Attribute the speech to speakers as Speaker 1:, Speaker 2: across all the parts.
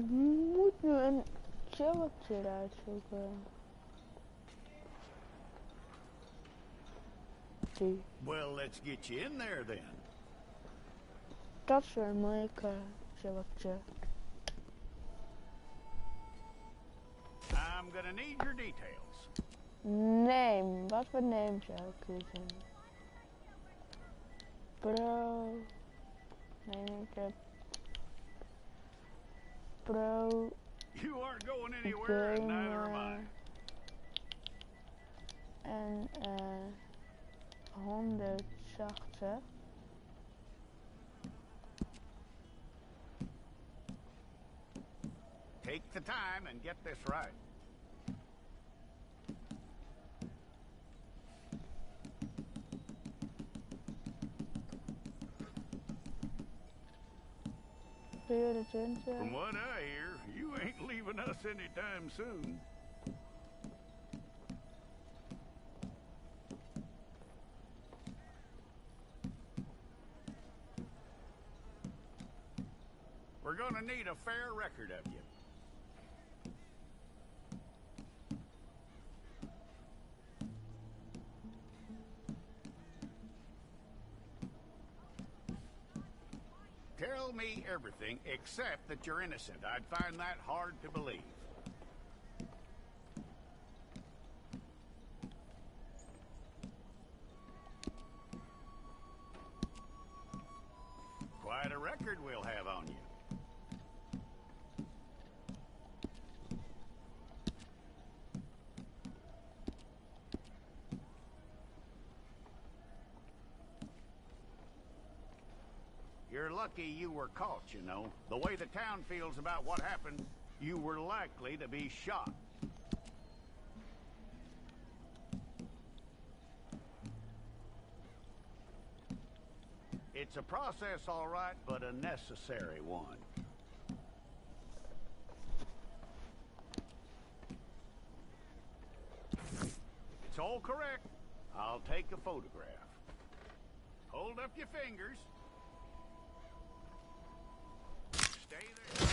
Speaker 1: Ik moet nu een chilletje uitzoeken. Die.
Speaker 2: Well, let's get you in there then.
Speaker 1: Dat is weer een mooie chilletje.
Speaker 2: I'm gonna need your details.
Speaker 1: Name. Wat voor name zou ik kiezen? Bro. Nee, ik heb... Pro.
Speaker 2: You aren't going anywhere, and neither am I.
Speaker 1: En 180.
Speaker 2: Take the time and get this right. From what I hear, you ain't leaving us anytime soon. We're gonna need a fair record of you. Tell me everything except that you're innocent. I'd find that hard to believe. Quite a record we'll have on you. You're lucky you were caught, you know. The way the town feels about what happened, you were likely to be shot. It's a process, all right, but a necessary one. It's all correct. I'll take a photograph. Hold up your fingers. Stay there.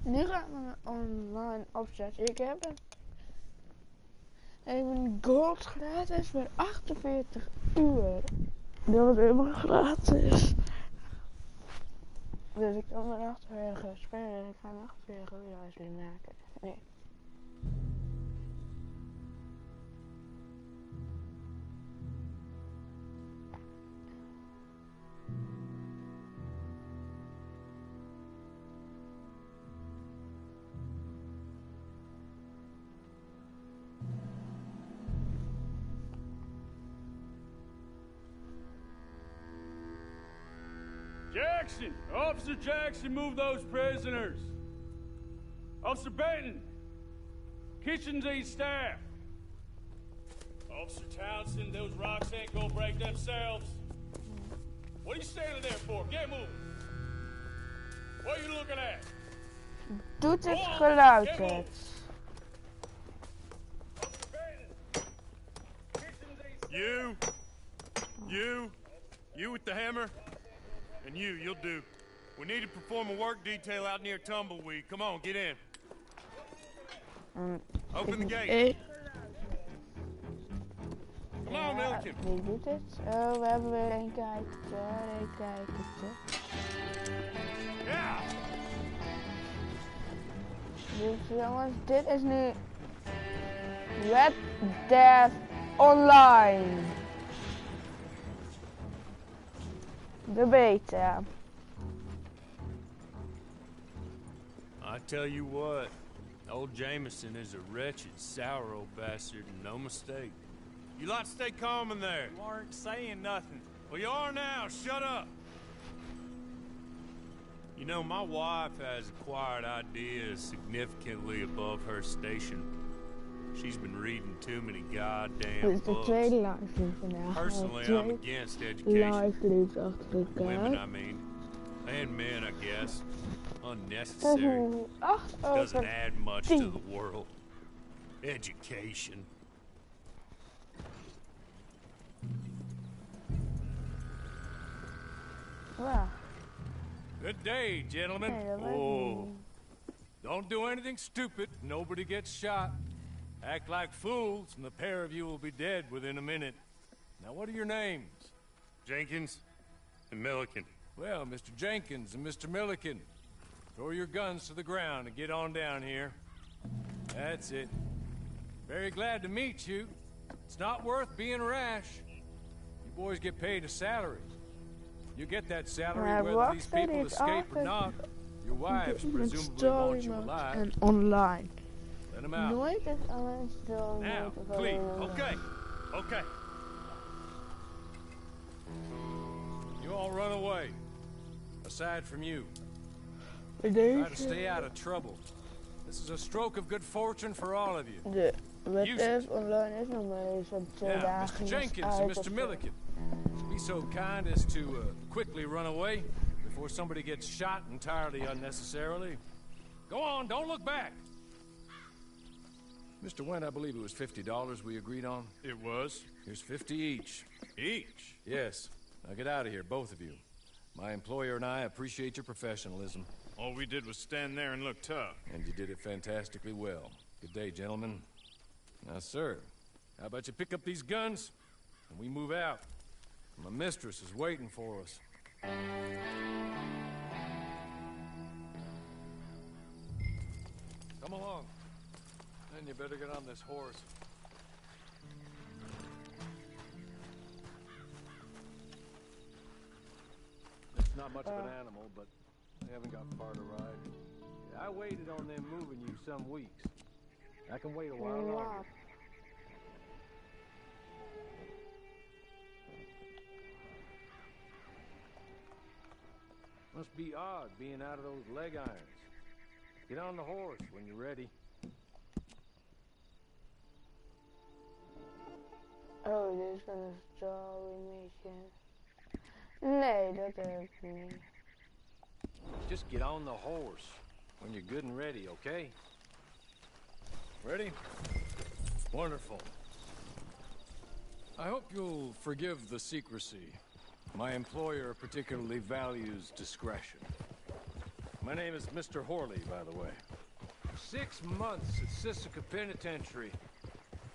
Speaker 1: Nu gaan we online opzetten. Ik heb een gold gratis voor 48 uur. Dat is helemaal gratis. Dus ik kan mijn 48 spelen en ik ga een 48 uur uitzending maken. Nee.
Speaker 3: Jackson! Officer Jackson, move those prisoners! Officer Benton! Kitchens aid staff! Officer Townsend, those rocks ain't gonna break themselves. What are you standing there for? Get moving! What are you looking at?
Speaker 1: Doet het geluid het?
Speaker 3: Officer Benton! Kitchens aid staff!
Speaker 4: You with the hammer? And you'll do. We need to perform a work detail out near Tumbleweed. Come on, get in. Open the gate. Come on, Milliken.
Speaker 1: Wie doet het? Oh, we hebben weer een kijkertje.
Speaker 4: Ja!
Speaker 1: Dus jongens, dit is nu RDR2 ONLINE. De beta.
Speaker 4: I tell you what, old Jameson is a wretched, sour old bastard, and no mistake. You lot stay calm in there.
Speaker 5: You aren't saying nothing.
Speaker 4: Well, you are now. Shut up. You know, my wife has acquired ideas significantly above her station. She's been reading too many goddamn
Speaker 1: Dit is de
Speaker 4: books.
Speaker 1: tweede livestream vandaag.
Speaker 4: Personally, I'm against education.
Speaker 1: Livestreams achter elkaar.
Speaker 4: Women, I mean. And men, I guess. Unnecessary.
Speaker 1: 8
Speaker 4: Doesn't
Speaker 1: over
Speaker 4: add much
Speaker 1: 10.
Speaker 4: to the world. Education.
Speaker 1: Waar?
Speaker 3: Good day, gentlemen.
Speaker 1: Nee, dat weet ik
Speaker 3: Oh,
Speaker 1: niet.
Speaker 3: don't do anything stupid. Nobody gets shot. Act like fools, and the pair of you will be dead within a minute. Now, what are your names?
Speaker 4: Jenkins and Milliken.
Speaker 3: Well, Mr. Jenkins and Mr. Milliken, throw your guns to the ground and get on down here. That's it. Very glad to meet you. It's not worth being rash. You boys get paid a salary. You get that salary
Speaker 1: Maar
Speaker 3: whether these
Speaker 1: Rockstar
Speaker 3: people
Speaker 1: heeft
Speaker 3: escape or
Speaker 1: altijd
Speaker 3: not. Your wives
Speaker 1: met
Speaker 3: presumably
Speaker 1: story
Speaker 3: want you
Speaker 1: mode
Speaker 3: alive.
Speaker 1: en online.
Speaker 3: Let them out.
Speaker 1: Nooit is alleen story
Speaker 3: Now,
Speaker 1: mode of
Speaker 3: please.
Speaker 1: alleen online.
Speaker 3: Okay. Okay. You all run away. Aside from you.
Speaker 1: Bij
Speaker 3: Try to
Speaker 1: deze,
Speaker 3: stay out of trouble. This is a stroke of good fortune for all of you.
Speaker 1: de WTF online is nog maar eens van 2
Speaker 3: Now,
Speaker 1: dagen
Speaker 3: Mr. Jenkins
Speaker 1: uit
Speaker 3: and
Speaker 1: of
Speaker 3: Mr.
Speaker 1: zo.
Speaker 3: Milliken, be so kind as to quickly run away before somebody gets shot entirely unnecessarily. Go on, don't look back. Mr. Went, I believe it was $50 we agreed on.
Speaker 4: It was?
Speaker 3: Here's 50 each.
Speaker 4: Each?
Speaker 3: Yes. Now get out of here, both of you. My employer and I appreciate your professionalism.
Speaker 4: All we did was stand there and look tough.
Speaker 3: And you did it fantastically well. Good day, gentlemen. Now, sir, how about you pick up these guns and we move out? My mistress is waiting for us. Come along. And you better get on this horse. It's not much of an animal, but they haven't got far to ride. I waited on them moving you some weeks. I can wait a while longer.
Speaker 1: Wow.
Speaker 3: Must be odd being out of those leg irons. Get on the horse when you're ready.
Speaker 1: Oh, dit is van een story mission. Nee, dat heb ik niet.
Speaker 3: Just get on the horse when you're good and ready, okay? Ready? Wonderful. I hope you'll forgive the secrecy. My employer particularly values discretion. My name is Mr. Horley, by the way. 6 months at Sisika Penitentiary,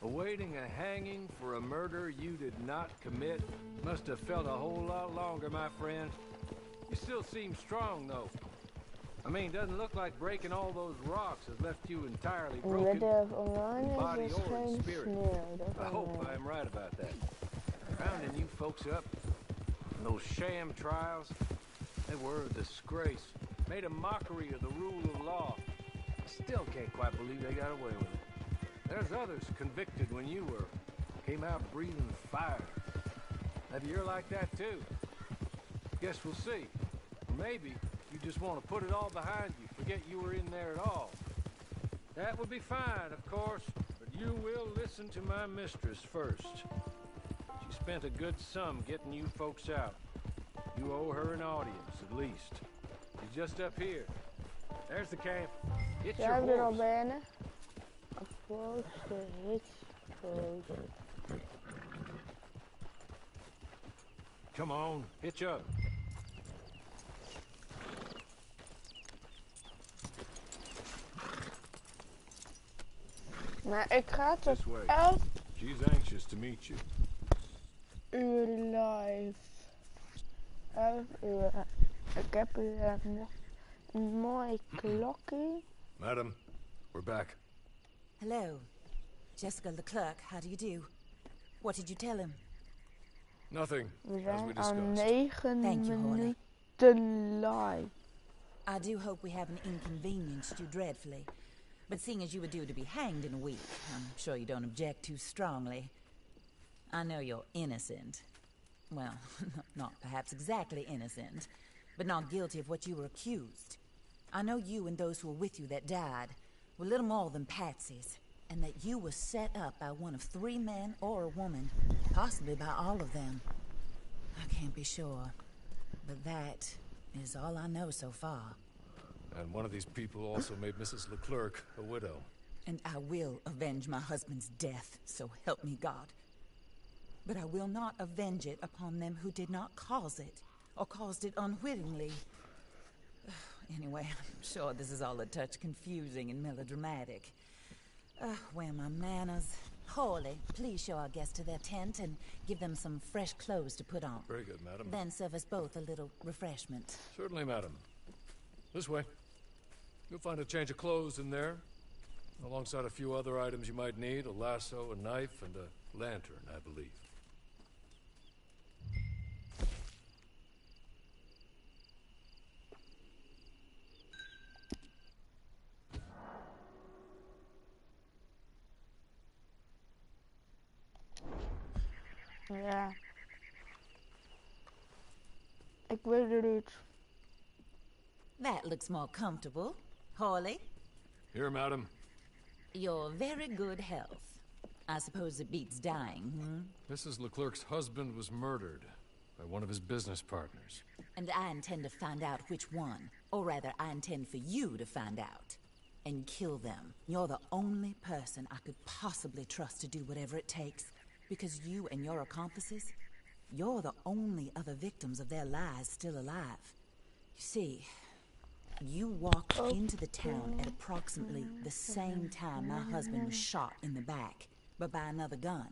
Speaker 3: awaiting a hanging for a murder you did not commit. Must have felt a whole lot longer, my friend. You still seem strong, though. I mean, doesn't look like breaking all those rocks has left you entirely broken.
Speaker 1: WTF online
Speaker 3: Body
Speaker 1: is
Speaker 3: or in
Speaker 1: geen
Speaker 3: spirit.
Speaker 1: sneeuw. Dat
Speaker 3: I hope I am right about that. Rounding you folks up, and those sham trials, they were a disgrace. Made a mockery of the rule of law. I still can't quite believe they got away with it. There's others convicted when you were. Came out breathing fire. Maybe you're like that too. Guess we'll see. Or maybe you just want to put it all behind you, forget you were in there at all. That would be fine, of course, but you will listen to my mistress first. She spent a good sum getting you folks out. You owe her an audience, at least. She's just up here. There's the camp. It's your
Speaker 1: Jij er al
Speaker 3: horse.
Speaker 1: bijna. Approach the hitch road.
Speaker 3: Come on, hitch up.
Speaker 1: Maar ik ga tot
Speaker 3: This way.
Speaker 1: 11
Speaker 3: She's anxious to meet you.
Speaker 1: uur live. 11 uur. Ik heb hier een mooi klokje.
Speaker 3: Madam, we're back.
Speaker 5: Hello. Jessica the clerk, how do you do? What did you tell him?
Speaker 3: Nothing,
Speaker 1: We
Speaker 3: as we
Speaker 1: zijn al
Speaker 3: discussed.
Speaker 1: 9
Speaker 5: Thank you, Holly.
Speaker 1: minuten live.
Speaker 5: I do hope we haven't inconvenienced you dreadfully. But seeing as you were due to be hanged in a week, I'm sure you don't object too strongly. I know you're innocent. Well, not perhaps exactly innocent, but not guilty of what you were accused. I know you and those who were with you that died were little more than patsies, and that you were set up by one of 3 men or a woman, possibly by all of them. I can't be sure, but that is all I know so far.
Speaker 3: And one of these people also made Mrs. Leclerc a widow.
Speaker 5: And I will avenge my husband's death, so help me God. But I will not avenge it upon them who did not cause it, or caused it unwittingly. Anyway, I'm sure this is all a touch confusing and melodramatic. Where are my manners? Hawley, please show our guests to their tent and give them some fresh clothes to put on.
Speaker 6: Very good, madam.
Speaker 5: Then serve us both a little refreshment.
Speaker 6: Certainly, madam. This way. You'll find a change of clothes in there, alongside a few other items you might need, a lasso, a knife, and a lantern, I believe.
Speaker 1: Ja. Ik weet het niet.
Speaker 5: That looks more comfortable. Hawley,
Speaker 6: Here, madam.
Speaker 5: your very good health. I suppose it beats dying,
Speaker 6: Mrs. Leclerc's husband was murdered by one of his business partners.
Speaker 5: And I intend to find out which one. Or rather, I intend for you to find out. And kill them. You're the only person I could possibly trust to do whatever it takes. Because you and your accomplices, you're the only other victims of their lies still alive. You see, you walked into the town at approximately the same time my husband was shot in the back, but by another gun,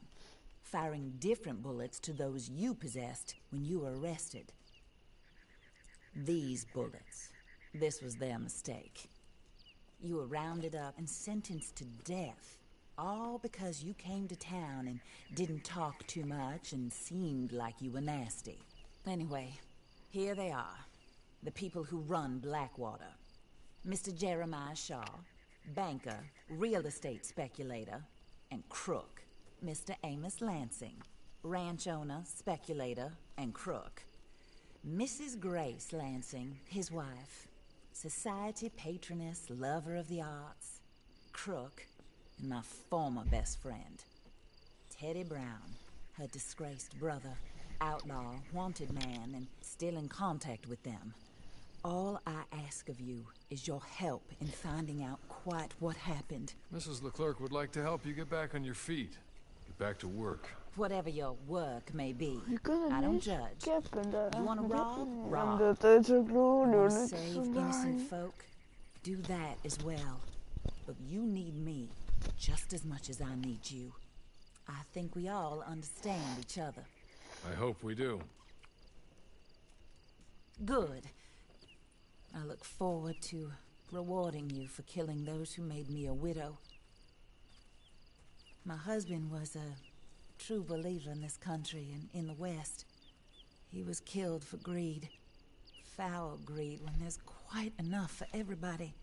Speaker 5: firing different bullets to those you possessed when you were arrested. These bullets, this was their mistake. You were rounded up and sentenced to death. All because you came to town and didn't talk too much and seemed like you were nasty. Anyway, here they are. The people who run Blackwater. Mr. Jeremiah Shaw, banker, real estate speculator, and crook. Mr. Amos Lansing, ranch owner, speculator, and crook. Mrs. Grace Lansing, his wife, society patroness, lover of the arts, crook, and my former best friend, Teddy Brown, her disgraced brother, outlaw, wanted man, and still in contact with them. All I ask of you is your help in finding out quite what happened.
Speaker 6: Mrs. Leclerc would like to help you get back on your feet. Get back to work.
Speaker 5: Whatever your work may be,
Speaker 1: Je kunt het
Speaker 5: I don't
Speaker 1: niet
Speaker 5: judge.
Speaker 1: skippen.
Speaker 5: You want to rob? Rob.
Speaker 1: Dat is ook doen.
Speaker 5: Want
Speaker 1: Dat
Speaker 5: to
Speaker 1: is
Speaker 5: save
Speaker 1: zo
Speaker 5: innocent
Speaker 1: nice.
Speaker 5: folk? Do that as well. But you need me just as much as I need you. I think we all understand each other.
Speaker 6: I hope we do.
Speaker 5: Good. I look forward to rewarding you for killing those who made me a widow. My husband was a true believer in this country and in the West. He was killed for greed. Foul greed when there's quite enough for everybody.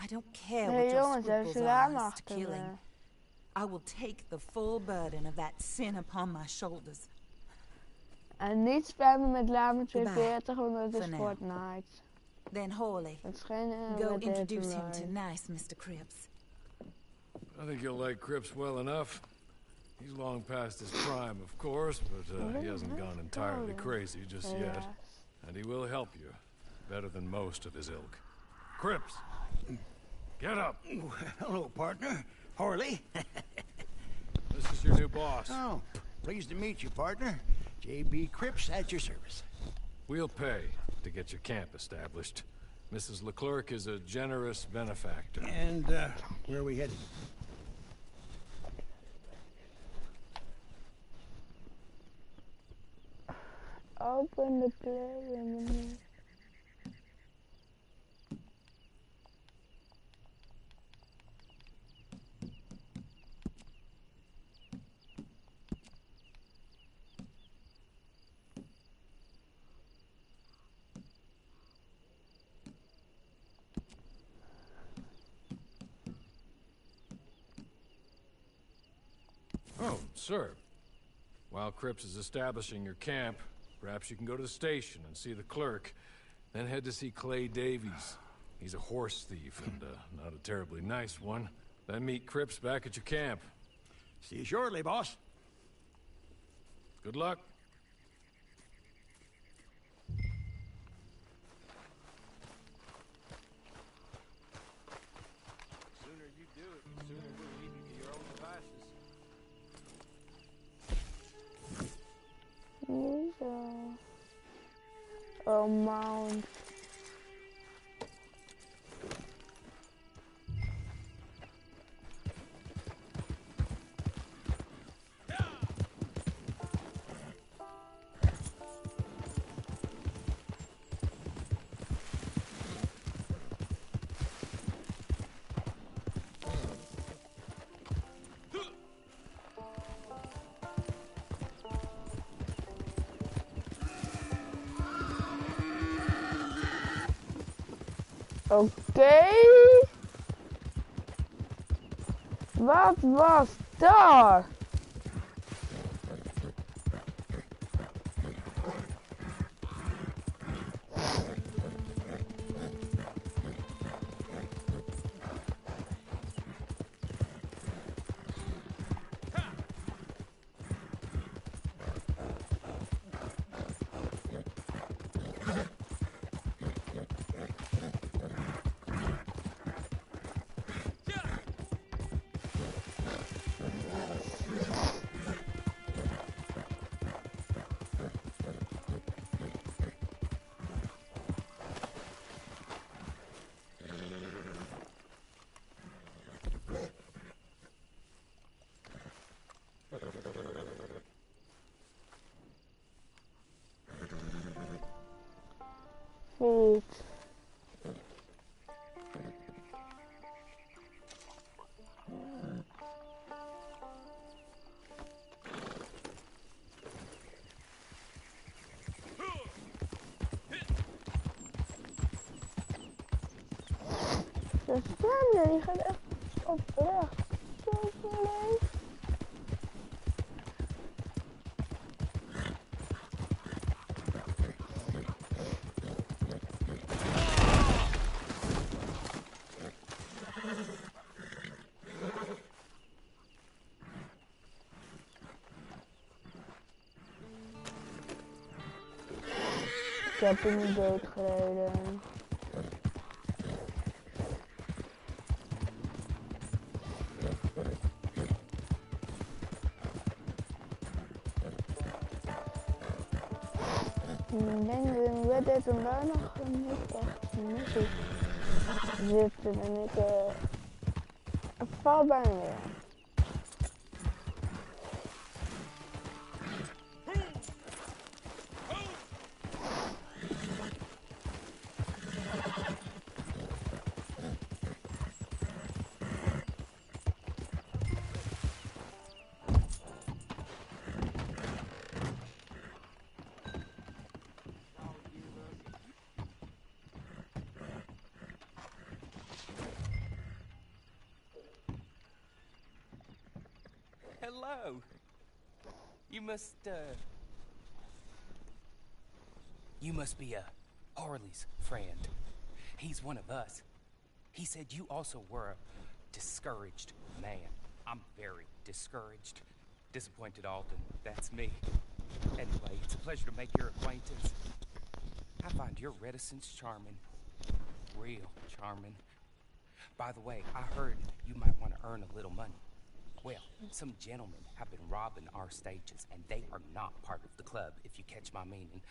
Speaker 5: I don't care what
Speaker 1: Nee
Speaker 5: your
Speaker 1: jongens, hebben
Speaker 5: scruples
Speaker 1: ze
Speaker 5: are
Speaker 1: raam
Speaker 5: as to
Speaker 1: achter
Speaker 5: killing.
Speaker 1: me.
Speaker 5: I will take the full burden of that sin upon my shoulders.
Speaker 1: En niet spammen met Lama
Speaker 5: Goodbye.
Speaker 1: 240, want het is
Speaker 5: For now.
Speaker 1: Fortnite.
Speaker 5: Then Hawley,
Speaker 1: Het is geen
Speaker 5: go
Speaker 1: Red Dead
Speaker 5: introduce him to
Speaker 1: Online.
Speaker 5: nice Mr. Cripps.
Speaker 6: I think you'll like Cripps well enough. He's long past his prime, of course, but he hasn't gone entirely crazy just yet.
Speaker 1: Helaas.
Speaker 6: And he will help you, better than most of his ilk. Cripps, get up.
Speaker 2: Hello, partner. Harley.
Speaker 6: This is your new boss.
Speaker 2: Oh, pleased to meet you, partner. J.B. Cripps at your service.
Speaker 6: We'll pay to get your camp established. Mrs. Leclerc is a generous benefactor.
Speaker 2: And, where are we headed?
Speaker 1: Open the player menu.
Speaker 6: Oh, sir. While Cripps is establishing your camp, perhaps you can go to the station and see the clerk, then head to see Clay Davies. He's a horse thief and not a terribly nice one. Then meet Cripps back at your camp.
Speaker 2: See you shortly, boss.
Speaker 6: Good luck.
Speaker 4: The sooner you do it, the sooner we'll leave you to your own devices.
Speaker 1: Zo. Come on. Oké. Wat was dat? Niet. De stemmen die gaat echt oprecht zo leeg. Ik heb hem niet doodgereden. Ik denk dat in Red Dead Online nog niet echt muziek zitten en ik val bijna weer.
Speaker 7: Hello. You must be Harley's friend. He's one of us. He said you also were a discouraged man. I'm very discouraged. Disappointed Alden, that's me. Anyway, it's a pleasure to make your acquaintance. I find your reticence charming. Real charming. By the way, I heard you might want to earn a little money. Well, some gentlemen have been robbing our stages, and they are not part of the club, if you catch my meaning.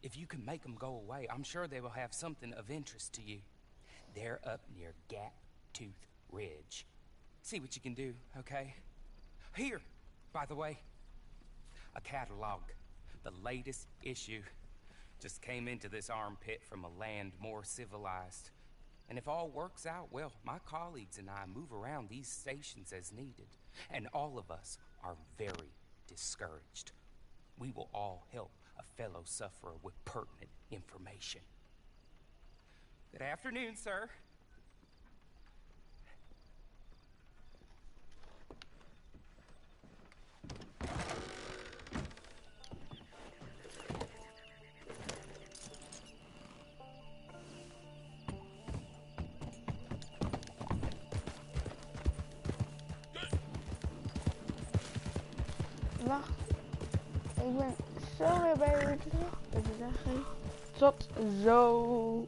Speaker 7: If you can make them go away, I'm sure they will have something of interest to you. They're up near Gap Tooth Ridge. See what you can do, okay? Here, by the way, a catalog. The latest issue. Just came into this armpit from a land more civilized. And if all works out, well, my colleagues and I move around these stations as needed. And all of us are very discouraged. We will all help a fellow sufferer with pertinent information. Good afternoon, sir.
Speaker 1: Wacht, ik ben zo weer bij u terug. Even zeggen. Tot zo.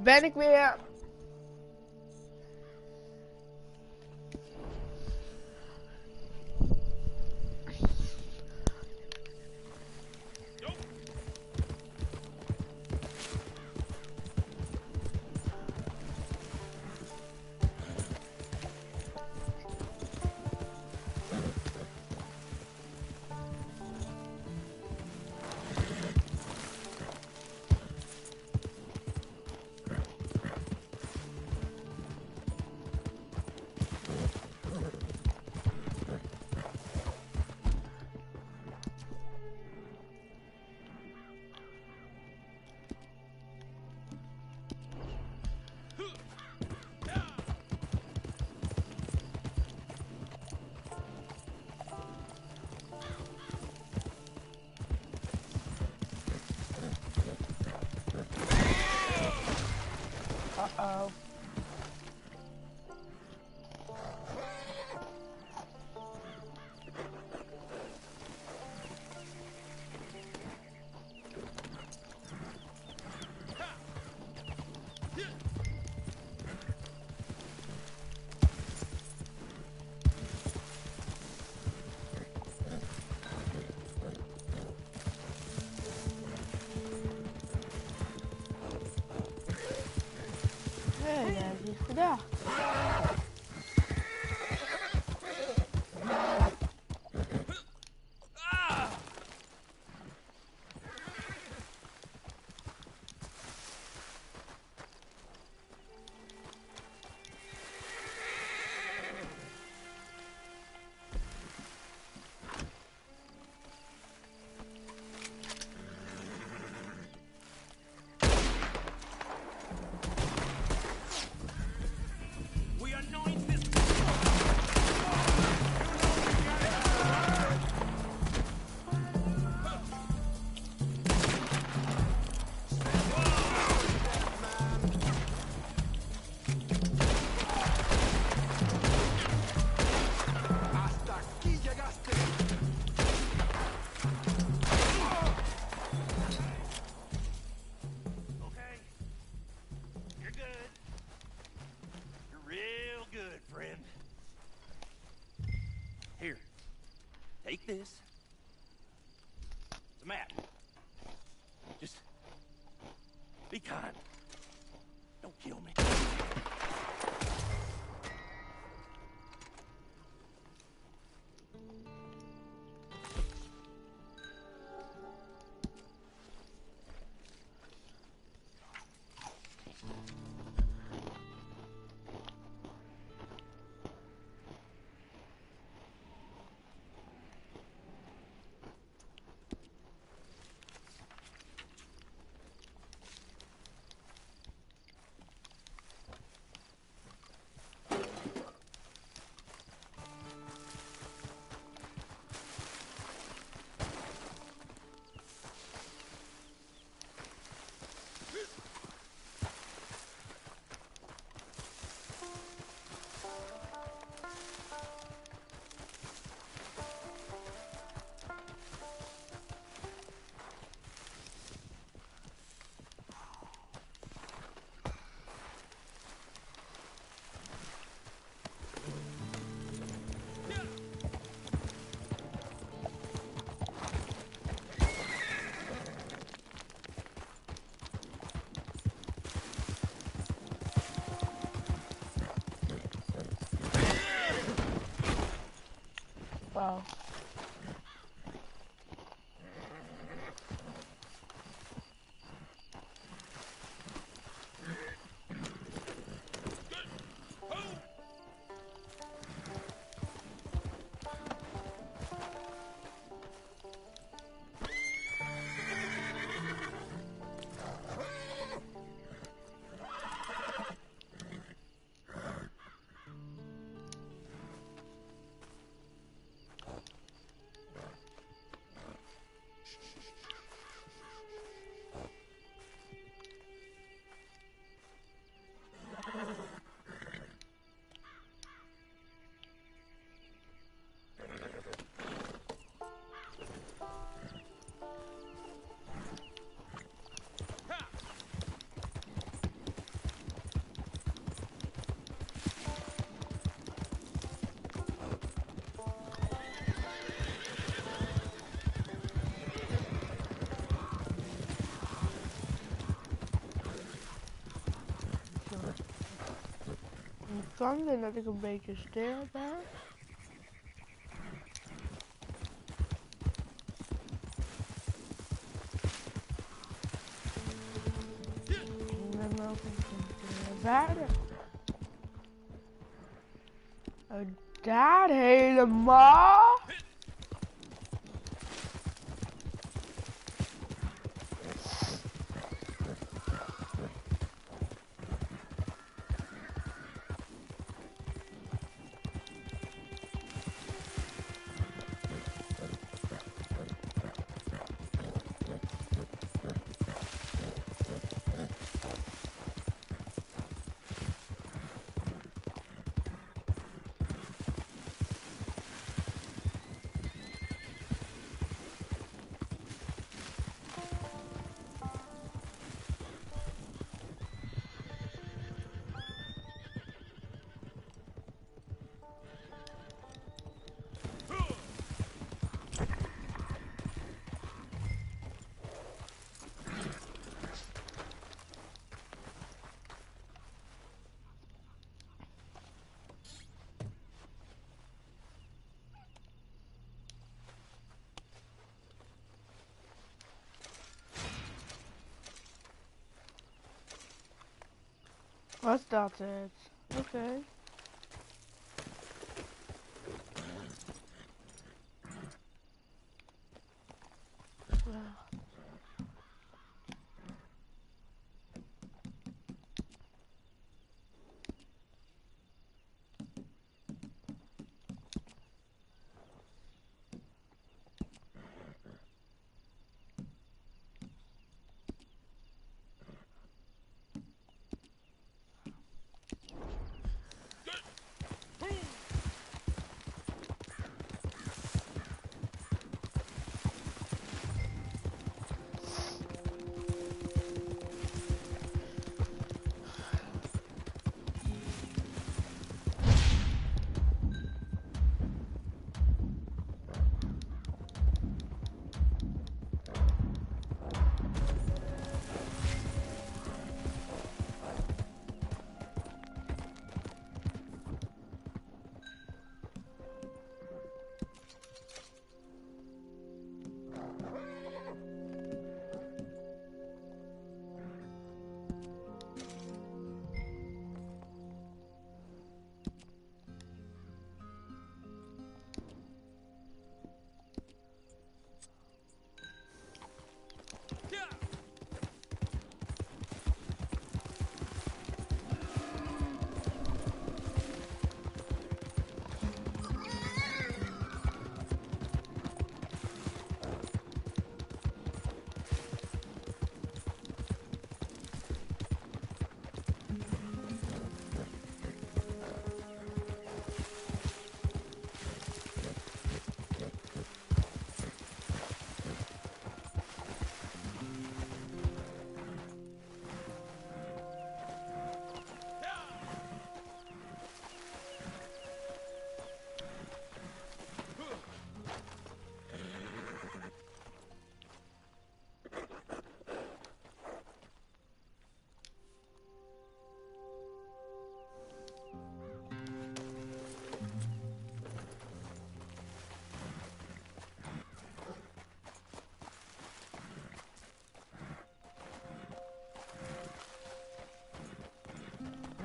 Speaker 1: ben ik weer. Uh-oh. Nee, dat heb ik niet gedacht.
Speaker 7: Here, take this. It's a map. Just be kind. Don't kill me.
Speaker 1: Wow. Het kan zijn dat ik een beetje stil ben. Ik ben ook een beetje waardig. Oh, daar helemaal. Was dat het? Oké.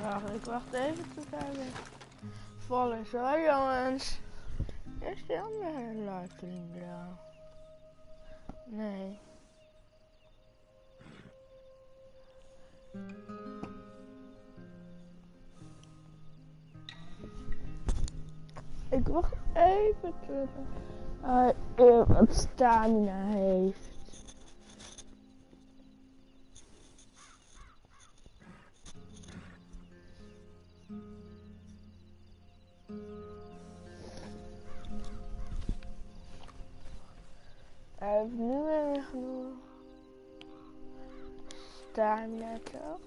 Speaker 1: Wacht, ik wacht even tot hij weer vol is hoor jongens. Is die andere livestream er al? Nee. Ik wacht even tot hij wat stamina heeft. Hij heeft nu weer genoeg stamina toch?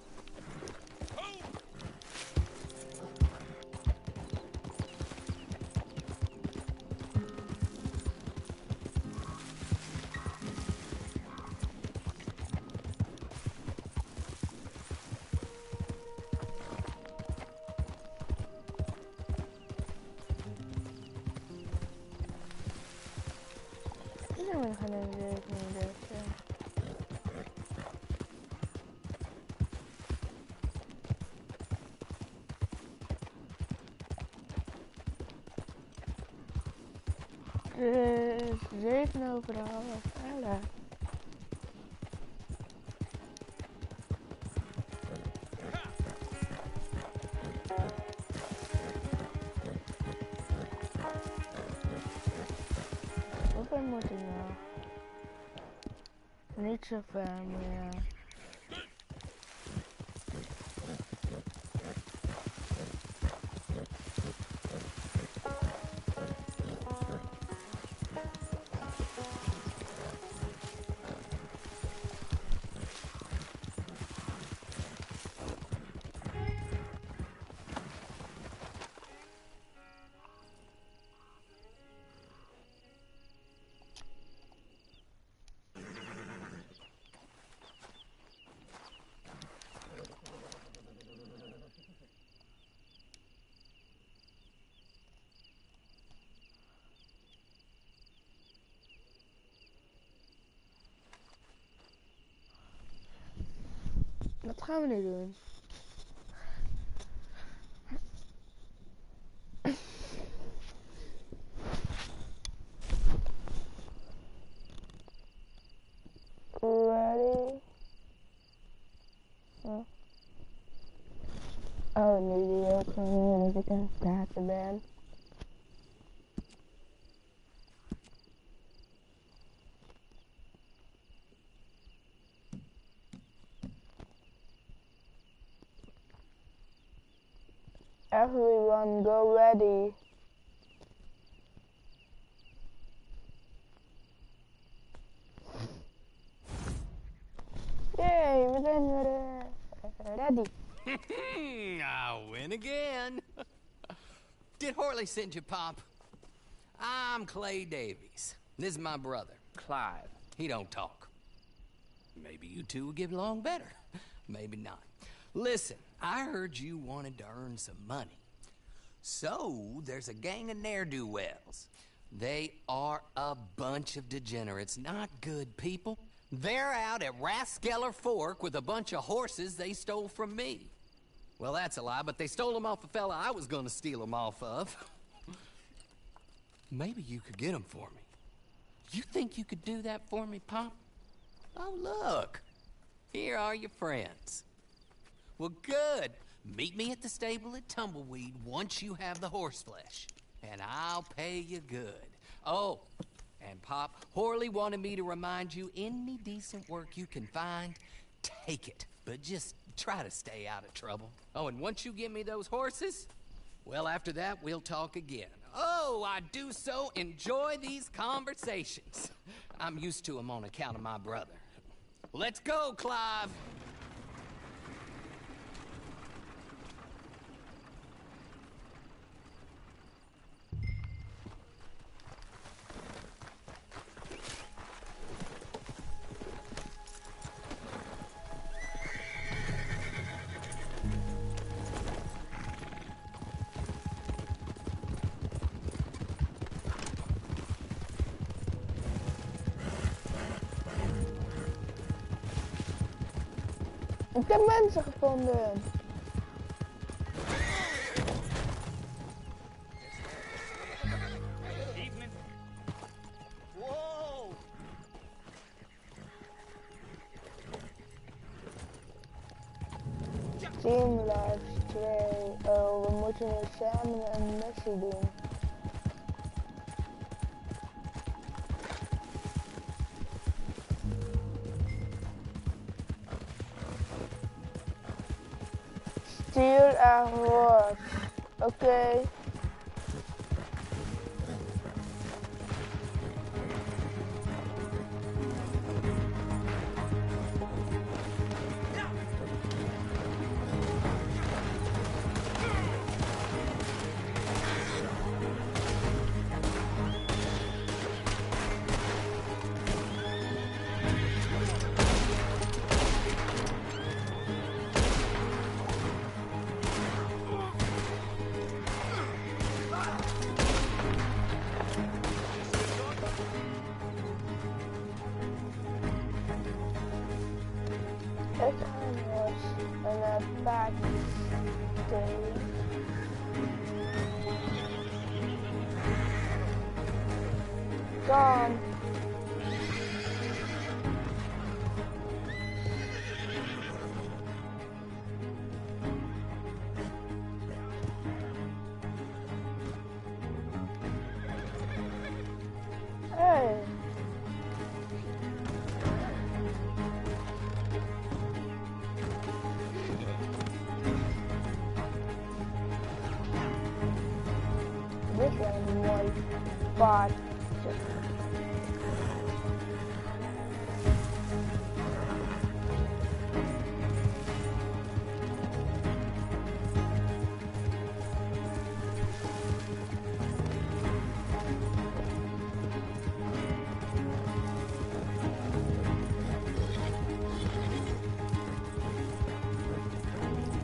Speaker 1: ben gaan rekenen dus. Het is 7 over half 11. Hoeveel moet ik nou? Niet zo ver meer. Wat gaan we nu doen? Ready? Oh, nu die ook gewoon dat ik aan het praten ben. Everyone, go ready. Yay, we zijn weer ready.
Speaker 8: I win again. Did Horley send you, Pop? I'm Clay Davies. This is my brother, Clive. He don't talk. Maybe you two will get along better. Maybe not. Listen, I heard you wanted to earn some money. So, there's a gang of ne'er-do-wells. They are a bunch of degenerates, not good people. They're out at Raskeller Fork with a bunch of horses they stole from me. Well, that's a lie, but they stole them off a fella I was gonna steal them off of. Maybe you could get them for me. You think you could do that for me, Pop? Oh, look. Here are your friends. Well, good. Meet me at the stable at Tumbleweed once you have the horse flesh, and I'll pay you good. Oh, and Pop, Horley wanted me to remind you, any decent work you can find, take it. But just try to stay out of trouble. Oh, and once you give me those horses, well, after that, we'll talk again. Oh, I do so enjoy these conversations. I'm used to them on account of my brother. Let's go, Clive.
Speaker 1: Ik heb mensen gevonden.
Speaker 8: Whoa!
Speaker 1: Team Lives 2. Oh, we moeten nu samen een missie doen. Steal a horse. Oké. paardjes stelen. Dan hey. Dit is wel een mooi paard.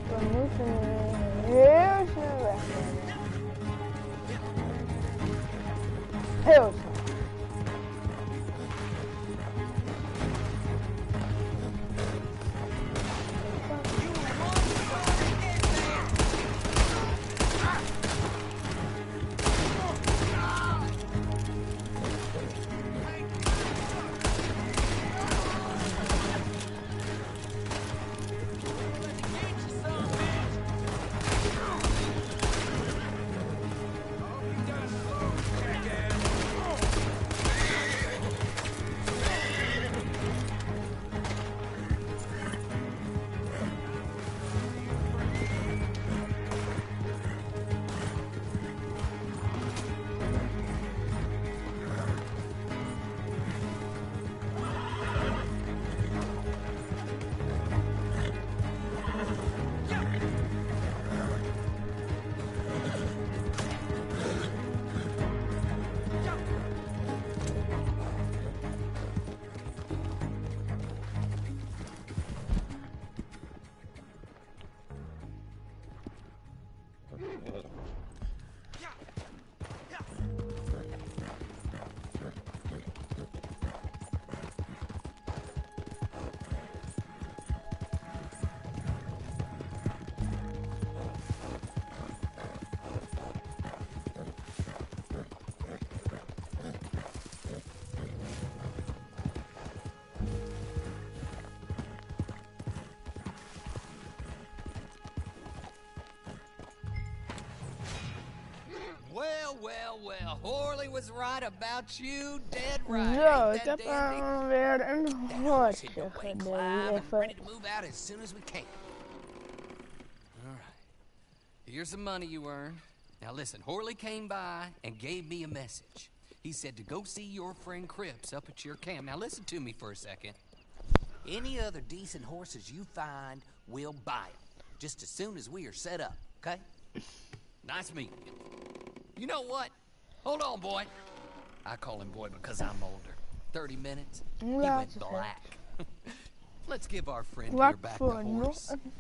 Speaker 1: We moeten heel snel weg. Heel snel.
Speaker 8: Well, Horley was right about you, dead right.
Speaker 1: Zo,
Speaker 8: Ain't
Speaker 1: ik
Speaker 8: that
Speaker 1: heb
Speaker 8: dandy?
Speaker 1: weer een
Speaker 8: That horse
Speaker 1: horse
Speaker 8: hit the way climb and ready
Speaker 1: geleverd.
Speaker 8: to move out as soon as we can. All right. Here's the money you earned. Now listen, Horley came by and gave me a message. He said to go see your friend Cripps up at your camp. Now listen to me for a second. Any other decent horses you find, we'll buy them. Just as soon as we are set up, okay? Nice meeting you. You know what? Hold on, boy. I call him boy because I'm older. 30 minutes, he went black. Let's give our friend here
Speaker 1: Wat
Speaker 8: back the
Speaker 1: voor nog
Speaker 8: horse.
Speaker 1: een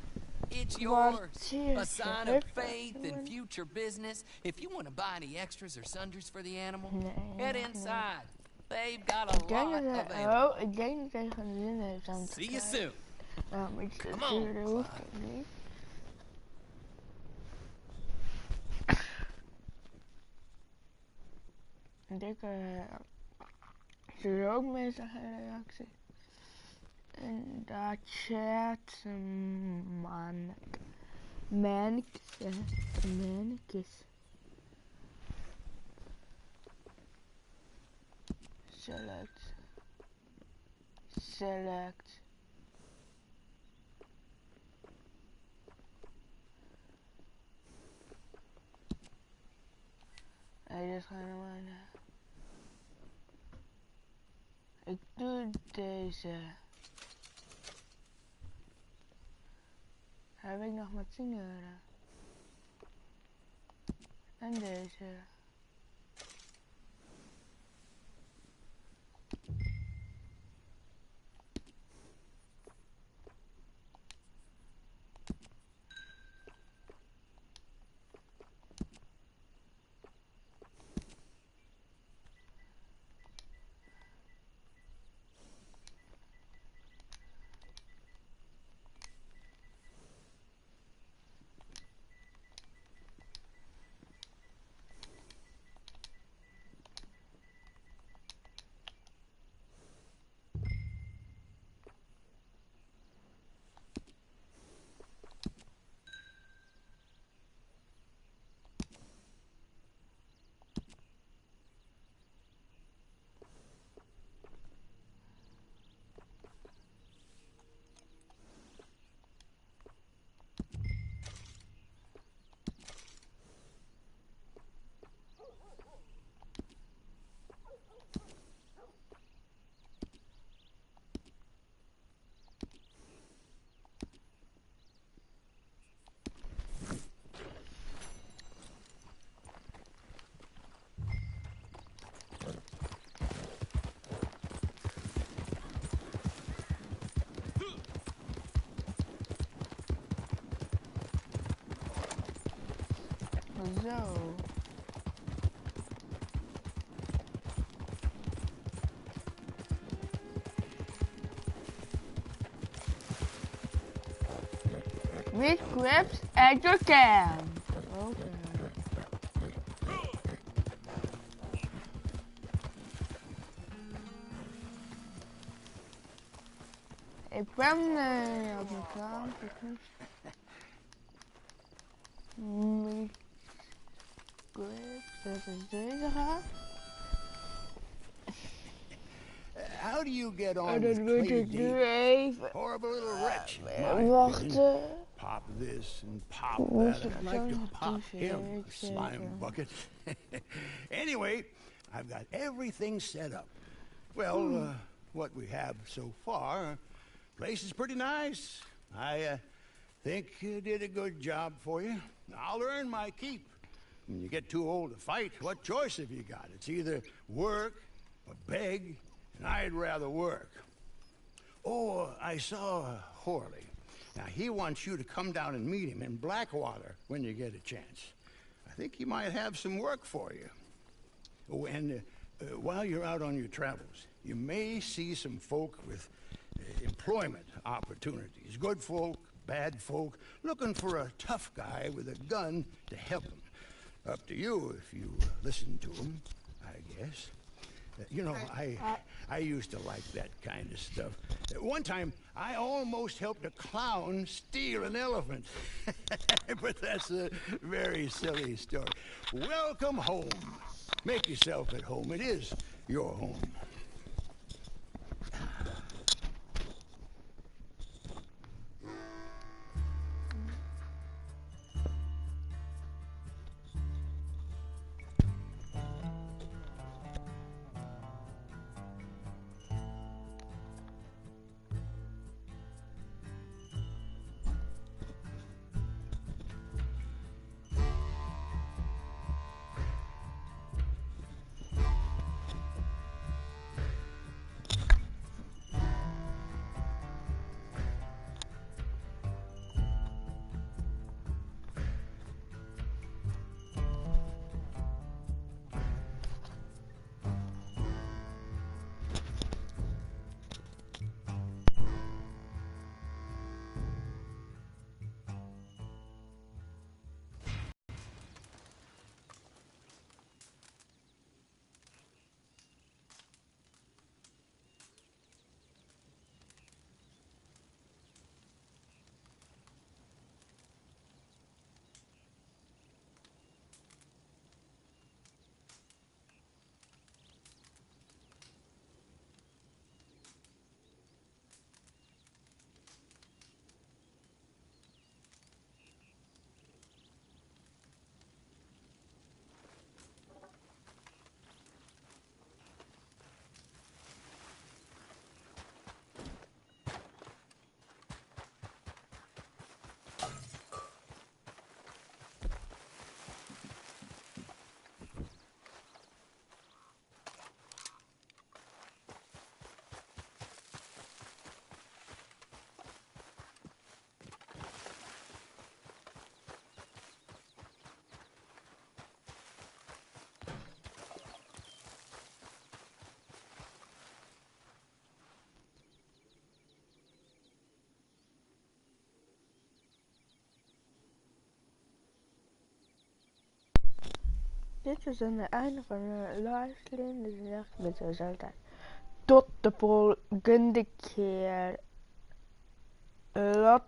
Speaker 8: It's yours. A
Speaker 1: kwartiertje
Speaker 8: sign of
Speaker 1: heeft
Speaker 8: faith
Speaker 1: dat
Speaker 8: in future business. If you want to buy any extras or sundries for the animal,
Speaker 1: Nee,
Speaker 8: head
Speaker 1: nee.
Speaker 8: inside. They've got a
Speaker 1: Ik denk
Speaker 8: lot
Speaker 1: dat hij,
Speaker 8: available.
Speaker 1: oh, ik denk dat hij geen zin heeft aan het
Speaker 8: See you
Speaker 1: krijgen.
Speaker 8: soon.
Speaker 1: Iets te
Speaker 8: Come on,
Speaker 1: duren hoeft het niet. Dikke is ook meestal geen reactie. En daar chat mankjes. Select. Hey, dit is gewoon mijn. Ik doe deze. Heb ik nog maar 10 euro. En deze. Zo. With crabs at your camp. Okay. Ik ben op mijn kamp. Met crabs, dat is deze gaat.
Speaker 2: How do you get on
Speaker 1: En
Speaker 2: with
Speaker 1: dan moet
Speaker 2: Clay
Speaker 1: ik nu
Speaker 2: Davies?
Speaker 1: even
Speaker 2: Horrible little wretch. in my opinion.
Speaker 1: wachten.
Speaker 2: Pop this and pop
Speaker 1: Moest
Speaker 2: that.
Speaker 1: ik
Speaker 2: I'd
Speaker 1: zo
Speaker 2: like to
Speaker 1: nog
Speaker 2: pop him,
Speaker 1: douchen,
Speaker 2: a slime
Speaker 1: zeker.
Speaker 2: bucket. Anyway, I've got everything set up. Well, what we have so far, place is pretty nice. I think you did a good job for you. I'll earn my keep. When you get too old to fight, what choice have you got? It's either work or beg, and I'd rather work. Oh, I saw Horley. Now, he wants you to come down and meet him in Blackwater when you get a chance. I think he might have some work for you. Oh, and while you're out on your travels, you may see some folk with employment opportunities. Good folk, bad folk, looking for a tough guy with a gun to help them. Up to you if you listen to them, I guess. You know, I used to like that kind of stuff. One time, I almost helped a clown steal an elephant. But that's a very silly story. Welcome home. Make yourself at home. It is your home.
Speaker 1: Dit is aan het einde van de livestream, dus ik dacht met zoals altijd. Tot de volgende keer. Later.